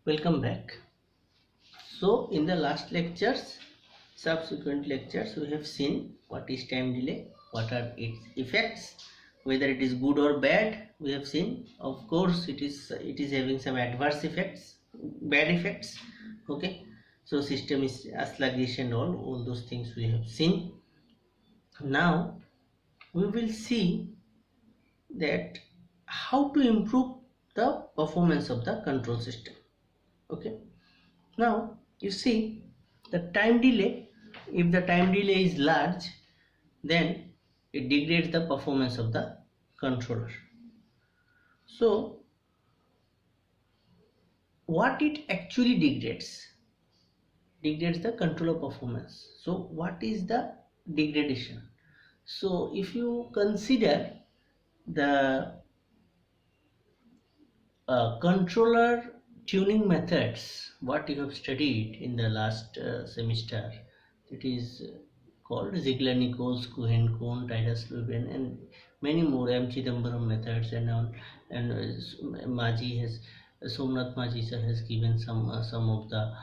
Welcome back. So in the last lectures, subsequent lectures, we have seen what is time delay, what are its effects, whether it is good or bad. We have seen, of course, it is having some adverse effects, bad effects. Okay, so system is sluggish and all those things we have seen. Now we will see that how to improve the performance of the control system. Okay, now you see the time delay. If the time delay is large, then it degrades the performance of the controller. So what it actually degrades the controller performance. So what is the degradation? So if you consider the controller tuning methods, what you have studied in the last semester, it is called Ziegler-Nichols, Cohen-Cohn, Titus-Leuven, and many more, M. Chidambaram methods, and Maji has, Somnath Maji sir has given some of the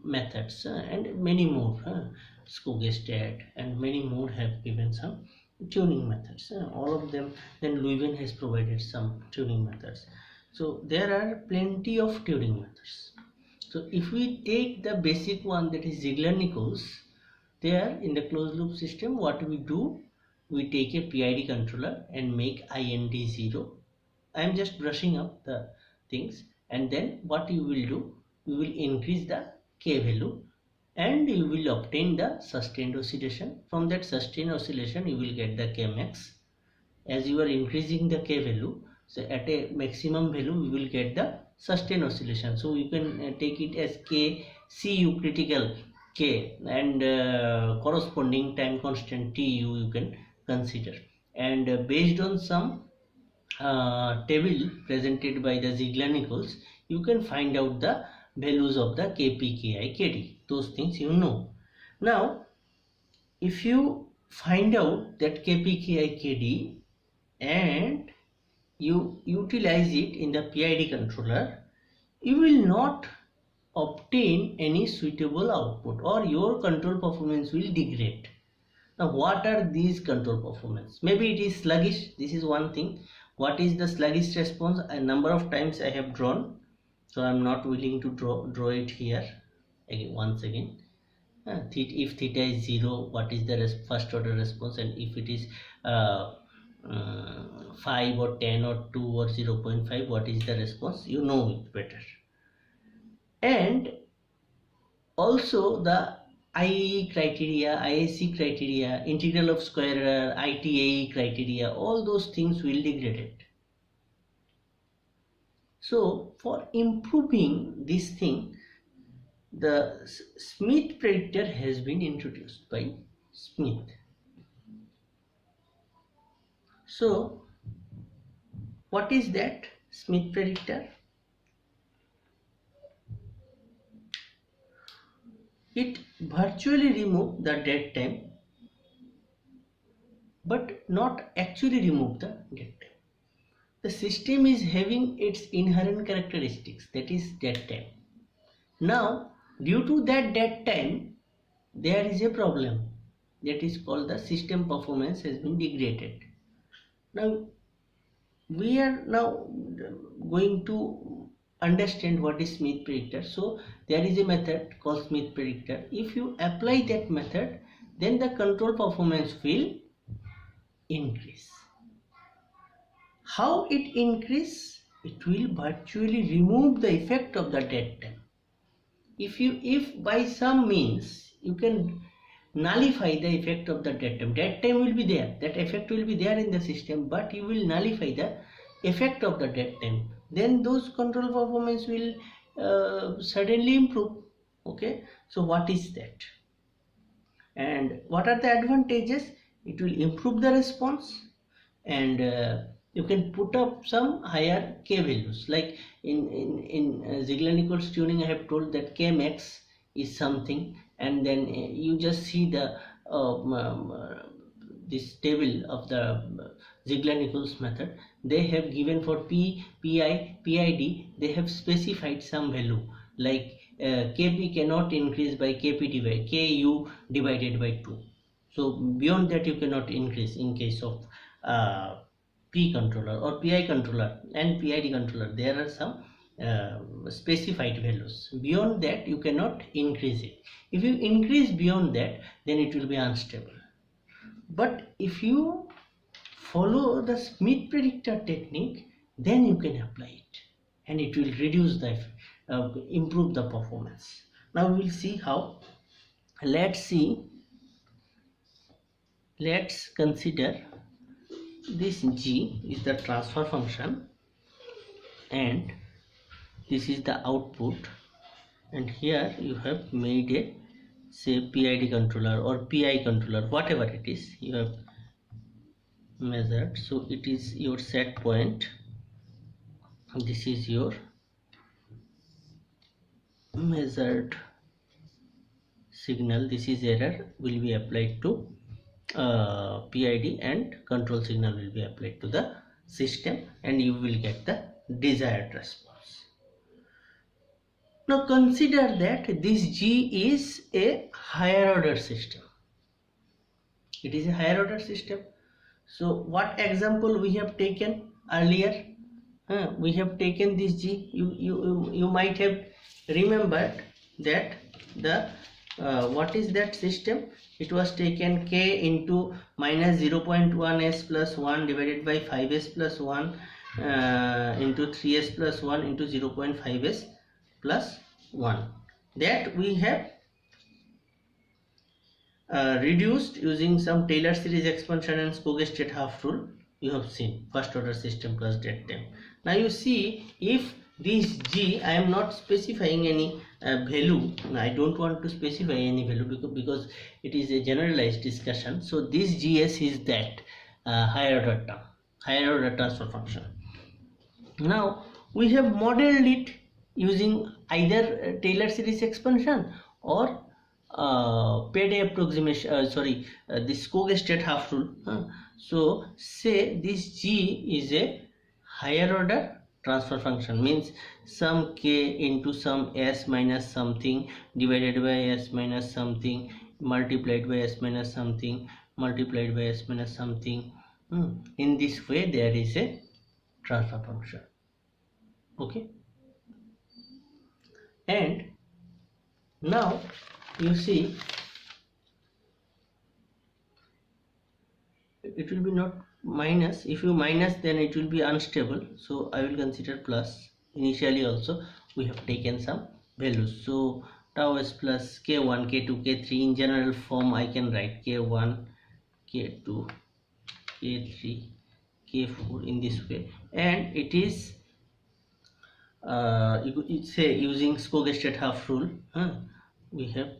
methods, and many more, Skogestad and many more have given some tuning methods, all of them. Then Leuven has provided some tuning methods. So there are plenty of tuning methods. So if we take the basic one, that is Ziegler-Nichols, there in the closed loop system, what we do, we take a PID controller and make IND 0. I am just brushing up the things, and then what you will do, you will increase the K value and you will obtain the sustained oscillation. From that sustained oscillation you will get the K max. As you are increasing the K value, so at a maximum value we will get the sustained oscillation. So you can take it as K CU critical K, and corresponding time constant TU you can consider, and based on some table presented by the Ziegler-Nichols, you can find out the values of the Kp, Ki, Kd. Those things you know. Now if you find out that Kp, Ki, Kd and you utilize it in the PID controller, you will not obtain any suitable output, or your control performance will degrade. Now what are these control performance? Maybe it is sluggish. This is one thing. What is the sluggish response? A number of times I have drawn, so I am not willing to draw it here again. Once again, if theta is 0, what is the first order response, and if it is 5 or 10 or 2 or 0.5, what is the response? You know it better. And also the IAE criteria, IAC criteria, integral of square error, ITAE criteria, all those things will degrade it. So for improving this thing, the Smith predictor has been introduced by Smith. So what is that Smith predictor? It virtually removes the dead time, but not actually remove the dead time. The system is having its inherent characteristics, that is dead time. Now due to that dead time, there is a problem, that is called the system performance has been degraded. Now we are now going to understand what is Smith predictor. So there is a method called Smith predictor. If you apply that method, then the control performance will increase. How it increase? It will virtually remove the effect of the dead time. If by some means you can nullify the effect of the dead time will be there, that effect will be there in the system, but you will nullify the effect of the dead time, then those control performance will suddenly improve. Okay, so what is that, and what are the advantages? It will improve the response, and you can put up some higher K values, like in Ziegler-Nichols tuning I have told that K max is something, and then you just see the this table of the Ziegler-Nichols method, they have given for P, Pi, PID, they have specified some value like Kp cannot increase by Kp by Ku divided by 2. So beyond that you cannot increase in case of P controller or PI controller and PID controller. There are some specified values. Beyond that you cannot increase it. If you increase beyond that, then it will be unstable. But if you follow the Smith predictor technique, then you can apply it and it will reduce the improve the performance. Now we will see how. Let's consider this G is the transfer function and this is the output, and here you have made a say PID controller or PI controller, whatever it is you have measured. So it is your set point, this is your measured signal, this is error will be applied to PID and control signal will be applied to the system and you will get the desired response. Now consider that this G is a higher order system. It is a higher order system. So what example we have taken earlier? We have taken this G. You might have remembered that the what is that system? It was taken K into minus 0.1 s plus 1 divided by 5s plus 1 into 3s plus 1 into 0.5 s plus 1. That we have reduced using some Taylor series expansion and Skogsted half rule. You have seen first order system plus dead time. Now you see, if this G, I am not specifying any value, I don't want to specify any value because it is a generalized discussion. So this GS is that higher order term, higher order transfer function. Now we have modeled it using either Taylor series expansion or PID approximation, this Skogsted half rule. So say this G is a higher order transfer function, means some K into some S minus something divided by S minus something multiplied by S minus something multiplied by S minus something. In this way there is a transfer function. Okay, and now you see it will be not minus. If you minus, then it will be unstable, so I will consider plus. Initially also we have taken some values, so tau s plus k1 k2 k3. In general form I can write k1 k2 k3 k4 in this way, and it is you could say using Skogsted half rule, we have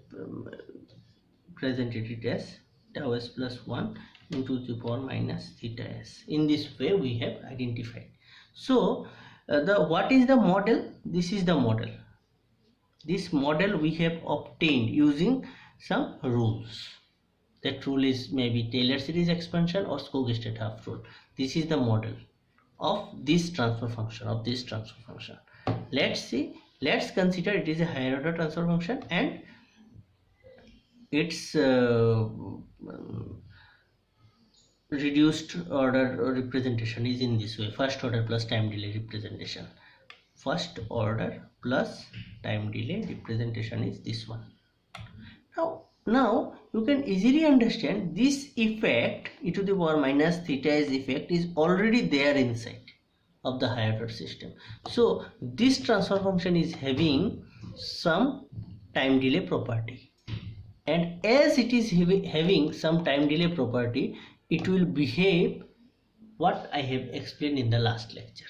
presented it as tau s plus 1 into the power minus theta s. In this way we have identified. So what is the model? This is the model. This model we have obtained using some rules. That rule is maybe Taylor series expansion or Skogsted half rule. This is the model of this transfer function, Let's see, let's consider it is a higher order transfer function and its reduced order representation is in this way: first order plus time delay representation. First order plus time delay representation is this one. Now you can easily understand this effect, e to the power minus theta s effect, is already there inside of the higher order system. So this transfer function is having some time delay property, and as it is having some time delay property, it will behave what I have explained in the last lecture.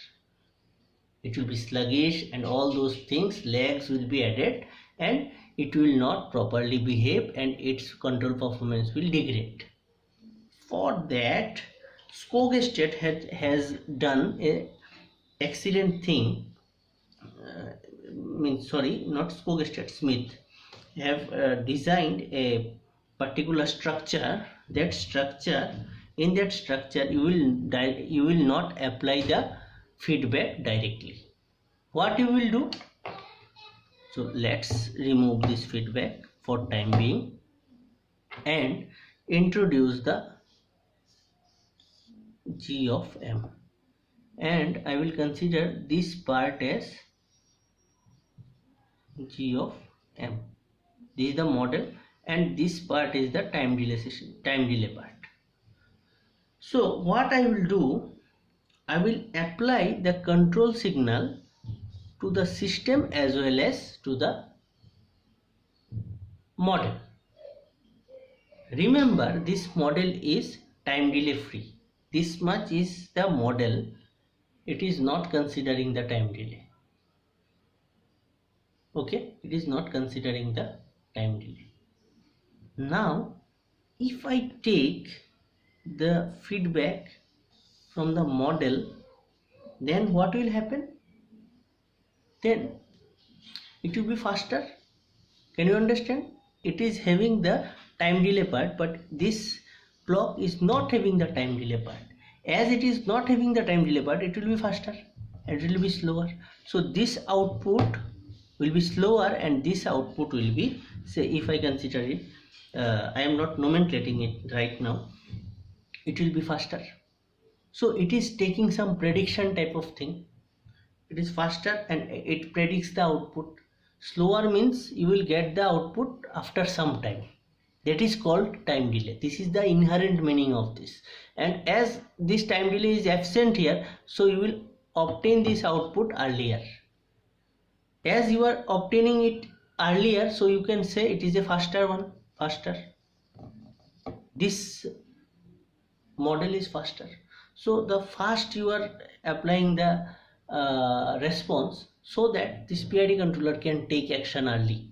It will be sluggish and all those things, lags will be added, and it will not properly behave and its control performance will degrade. For that, Skogsted has done a excellent thing. Smith have designed a particular structure that structure, in that structure you will not apply the feedback directly. What you will do? So let's remove this feedback for time being and introduce the G of M, and I will consider this part as G of M. This is the model and this part is the time delay part. So what I will do, I will apply the control signal to the system as well as to the model. Remember, this model is time delay free. This much is the model. It is not considering the time delay. Okay, it is not considering the time delay. Now, if I take the feedback from the model, then what will happen? Then it will be faster. Can you understand? It is having the time delay part, but this clock is not having the time delay part. As it is not having the time delay part, it will be faster and it will be slower. So this output will be slower and this output will be, say if I consider it, I am not nomenclating it right now, it will be faster. So it is taking some prediction type of thing. It is faster and it predicts the output. Slower means you will get the output after some time. That is called time delay. This is the inherent meaning of this. And as this time delay is absent here, so you will obtain this output earlier. As you are obtaining it earlier, so you can say it is a faster one. Faster. This model is faster. So the fast you are applying the response so that this PID controller can take action early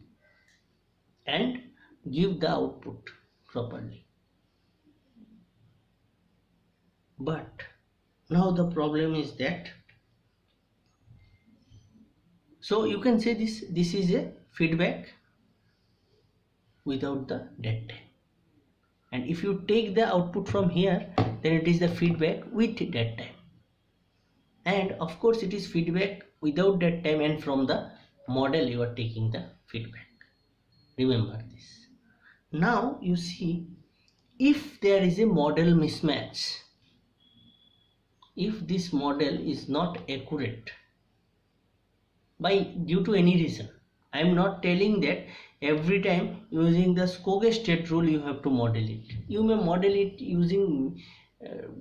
and give the output properly. But now the problem is that, so you can say this is a feedback without the dead time, and if you take the output from here, then it is the feedback with dead time, and of course it is feedback without dead time, and from the model you are taking the feedback. Remember this. Now you see, if there is a model mismatch, if this model is not accurate due to any reason, I am not telling that every time using the Skoge state rule you have to model it. You may model it using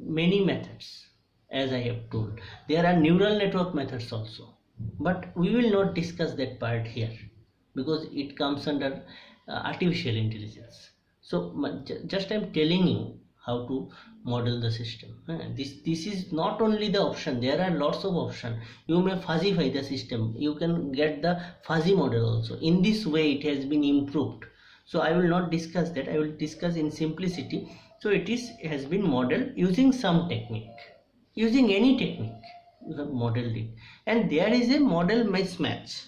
many methods, as I have told. There are neural network methods also, but we will not discuss that part here because it comes under artificial intelligence. So just I am telling you how to model the system. This is not only the option, there are lots of options. You may fuzzify the system, you can get the fuzzy model also. In this way it has been improved. So I will not discuss that, I will discuss in simplicity. So it has been modeled using some technique, using any technique you have modeled it, and there is a model mismatch.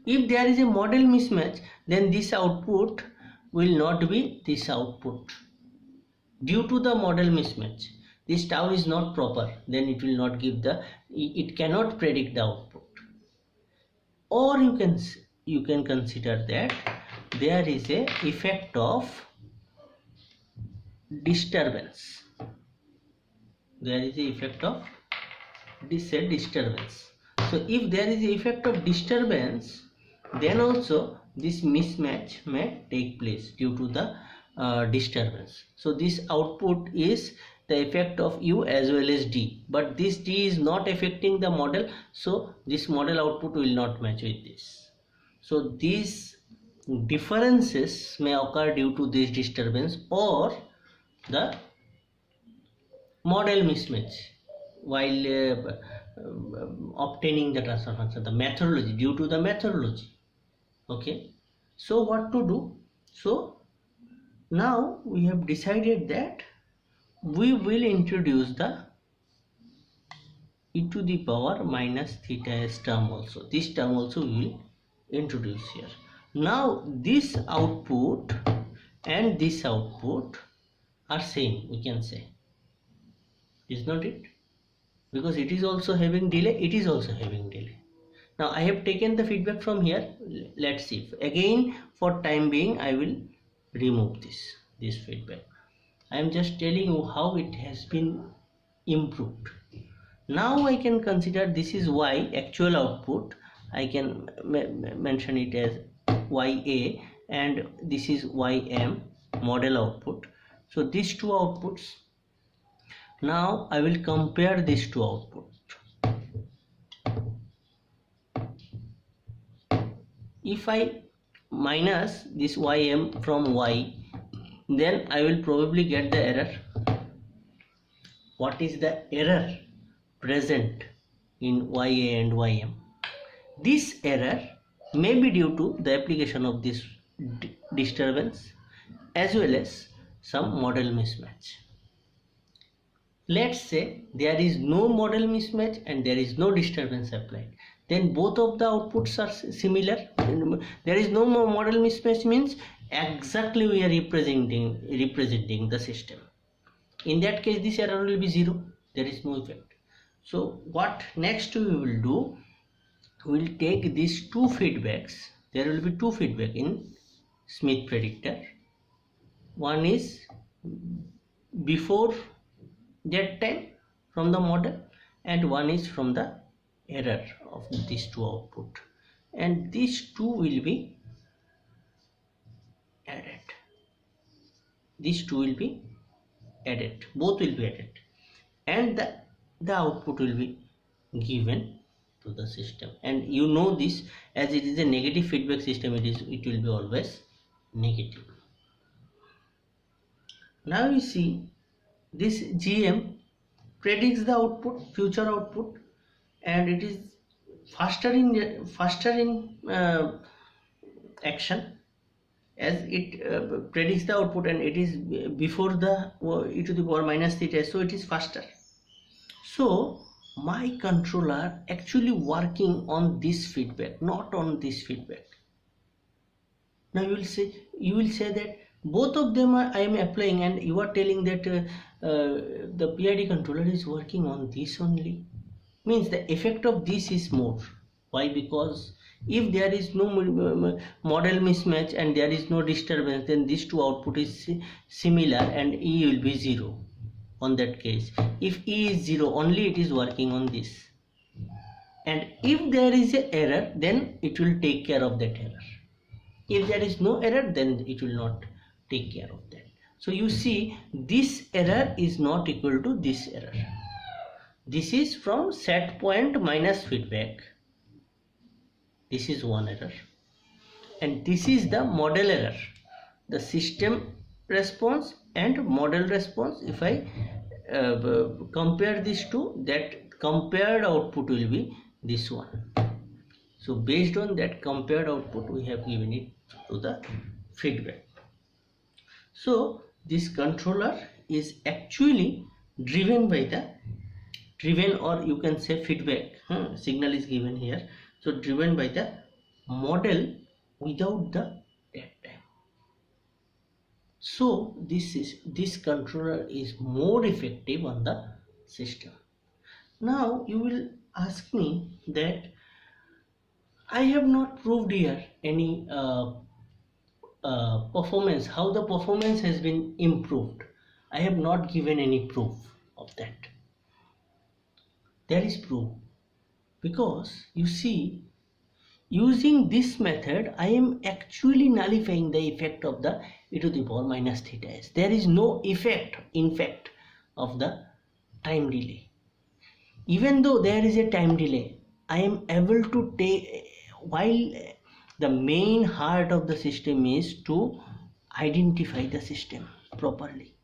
If there is a model mismatch, then this output will not be this output. Due to the model mismatch, this tau is not proper, then it will not give it cannot predict the output. Or you can consider that there is a effect of disturbance. There is a effect of disturbance. So if there is a effect of disturbance, then also this mismatch may take place due to the disturbance. So this output is the effect of U as well as D, but this D is not affecting the model, so this model output will not match with this. So these differences may occur due to this disturbance or the model mismatch while obtaining the transfer function, the methodology, due to the methodology. Okay, so what to do? So now we have decided that we will introduce the e to the power minus theta s term also. This term also we will introduce here. Now this output and this output are same, we can say, is not it? Because it is also having delay, it is also having delay. Now I have taken the feedback from here. Let's see. Again, for time being, I will remove this feedback. I am just telling you how it has been improved. Now I can consider this is Y actual output. I can mention it as YA, and this is YM model output. So these two outputs. Now I will compare these two outputs. If I minus this ym from y, then I will probably get the error. What is the error present in ya and ym? This error may be due to the application of this disturbance as well as some model mismatch. Let's say there is no model mismatch and there is no disturbance applied. Then both of the outputs are similar. There is no more model mismatch means exactly we are representing the system. In that case, this error will be 0. There is no effect. So what next we will do, we will take these two feedbacks. There will be two feedback in Smith Predictor. One is before that time from the model, and one is from the error of these two output, and these two will be added. These two will be added, both will be added, and the output will be given to the system. And you know this, as it is a negative feedback system, it will be always negative. Now you see this GM predicts the output, future output, and it is faster in action, as it predicts the output and it is before the e to the power minus theta, so it is faster. So my controller actually working on this feedback, not on this feedback. Now you will say that both of them I am applying, and you are telling that the PID controller is working on this only. Means the effect of this is more. Why? Because if there is no model mismatch and there is no disturbance, then these two output is similar and E will be 0 on that case. If E is 0, only it is working on this. And if there is an error, then it will take care of that error. If there is no error, then it will not take care of that. So you see, this error is not equal to this error. This is from set point minus feedback. This is one error, and this is the model error, the system response and model response. If I compare these two, that compared output will be this one. So based on that compared output, we have given it to the feedback. So this controller is actually driven or you can say feedback signal is given here, so driven by the model without the dead time. So this controller is more effective on the system. Now you will ask me that I have not proved here any performance, how the performance has been improved. I have not given any proof of that. There is proof, because you see, using this method I am actually nullifying the effect of the e to the power minus theta s. There is no effect, in fact, of the time delay. Even though there is a time delay, I am able to take, while the main heart of the system is to identify the system properly,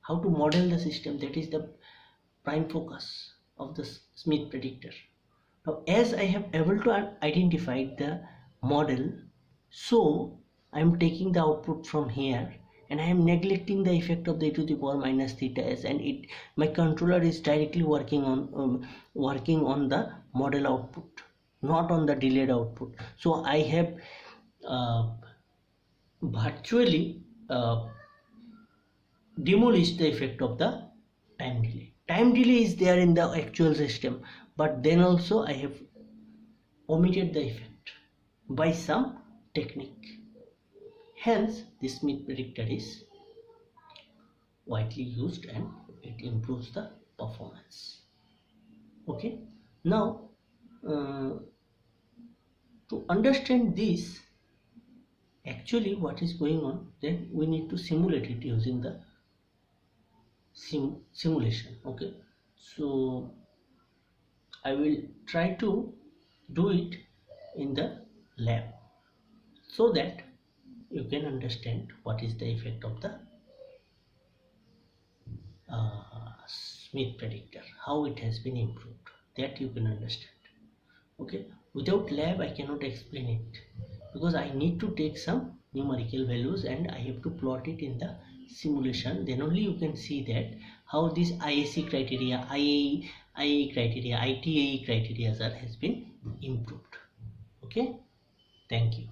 how to model the system, that is the prime focus of the Smith predictor. Now as I have able to identify the model, so I am taking the output from here and I am neglecting the effect of the e to the power minus theta s, and my controller is directly working on the model output, not on the delayed output. So I have virtually demolish the effect of the time delay. Time delay is there in the actual system, but then also I have omitted the effect by some technique. Hence, this Smith predictor is widely used and it improves the performance. Okay, now uh, to understand this, actually what is going on, then we need to simulate it using the simulation. Okay, so I will try to do it in the lab so that you can understand what is the effect of the Smith predictor, how it has been improved, that you can understand. Okay, without lab I cannot explain it, because I need to take some numerical values and I have to plot it in the simulation. Then only you can see that how this IAC criteria, IAE criteria, ITAE criteria has been improved. Okay, thank you.